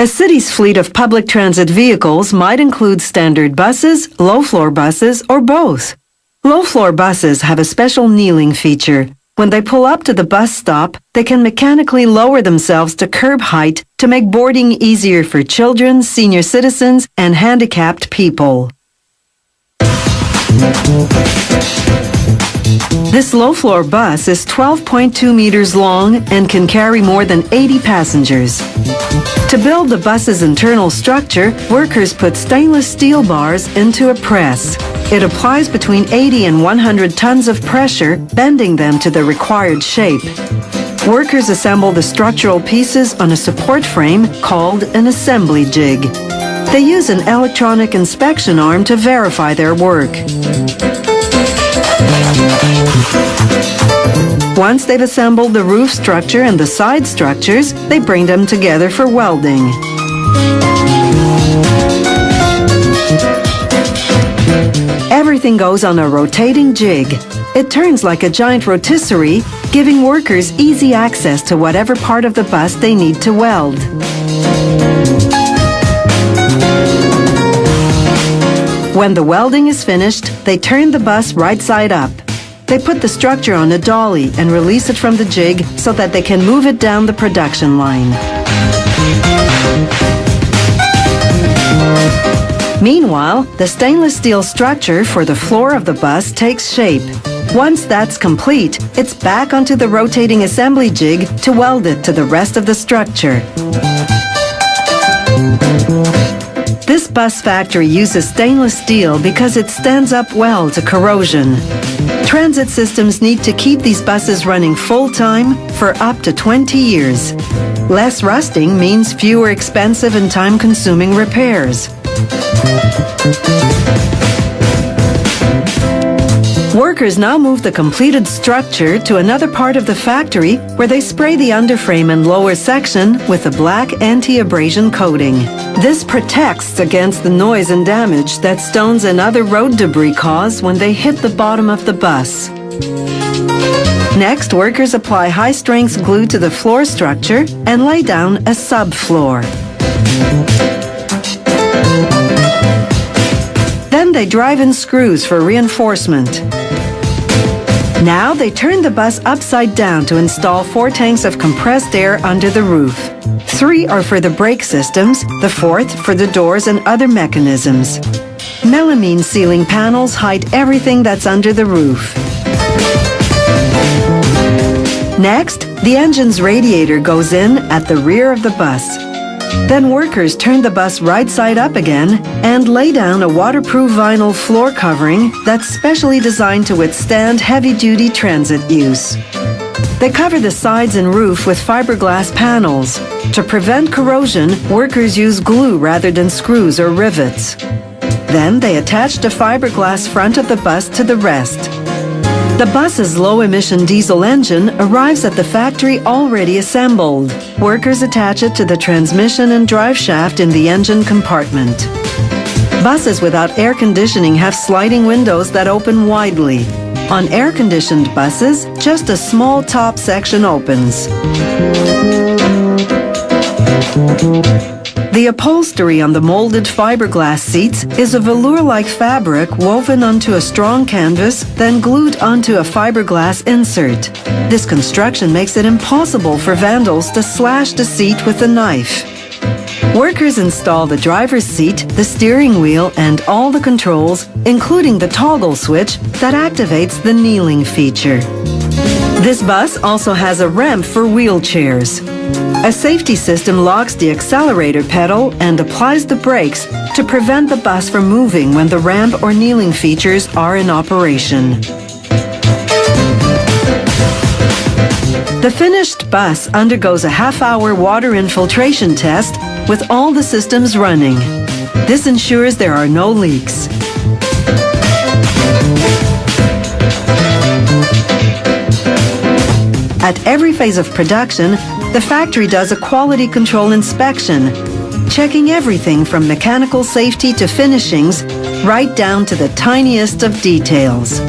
A city's fleet of public transit vehicles might include standard buses, low-floor buses, or both. Low-floor buses have a special kneeling feature. When they pull up to the bus stop, they can mechanically lower themselves to curb height to make boarding easier for children, senior citizens, and handicapped people. This low-floor bus is 12.2 meters long and can carry more than 80 passengers. To build the bus's internal structure, workers put stainless steel bars into a press. It applies between 80 and 100 tons of pressure, bending them to the required shape. Workers assemble the structural pieces on a support frame called an assembly jig. They use an electronic inspection arm to verify their work. Once they've assembled the roof structure and the side structures, they bring them together for welding. Everything goes on a rotating jig. It turns like a giant rotisserie, giving workers easy access to whatever part of the bus they need to weld. When the welding is finished, they turn the bus right side up. They put the structure on a dolly and release it from the jig so that they can move it down the production line. Meanwhile, the stainless steel structure for the floor of the bus takes shape. Once that's complete, it's back onto the rotating assembly jig to weld it to the rest of the structure. This bus factory uses stainless steel because it stands up well to corrosion. Transit systems need to keep these buses running full-time for up to 20 years. Less rusting means fewer expensive and time-consuming repairs. Workers now move the completed structure to another part of the factory where they spray the underframe and lower section with a black anti-abrasion coating. This protects against the noise and damage that stones and other road debris cause when they hit the bottom of the bus. Next, workers apply high-strength glue to the floor structure and lay down a subfloor. Then they drive in screws for reinforcement. Now they turn the bus upside down to install 4 tanks of compressed air under the roof. 3 are for the brake systems, the 4th for the doors and other mechanisms. Melamine ceiling panels hide everything that's under the roof. Next, the engine's radiator goes in at the rear of the bus. Then workers turn the bus right side up again and lay down a waterproof vinyl floor covering that's specially designed to withstand heavy-duty transit use. They cover the sides and roof with fiberglass panels. To prevent corrosion, workers use glue rather than screws or rivets. Then they attach the fiberglass front of the bus to the rest. The bus's low-emission diesel engine arrives at the factory already assembled. Workers attach it to the transmission and drive shaft in the engine compartment. Buses without air conditioning have sliding windows that open widely. On air-conditioned buses, just a small top section opens. The upholstery on the molded fiberglass seats is a velour-like fabric woven onto a strong canvas, then glued onto a fiberglass insert. This construction makes it impossible for vandals to slash the seat with a knife. Workers install the driver's seat, the steering wheel, and all the controls, including the toggle switch that activates the kneeling feature. This bus also has a ramp for wheelchairs. A safety system locks the accelerator pedal and applies the brakes to prevent the bus from moving when the ramp or kneeling features are in operation. The finished bus undergoes a half-hour water infiltration test with all the systems running. This ensures there are no leaks. At every phase of production, the factory does a quality control inspection, checking everything from mechanical safety to finishings, right down to the tiniest of details.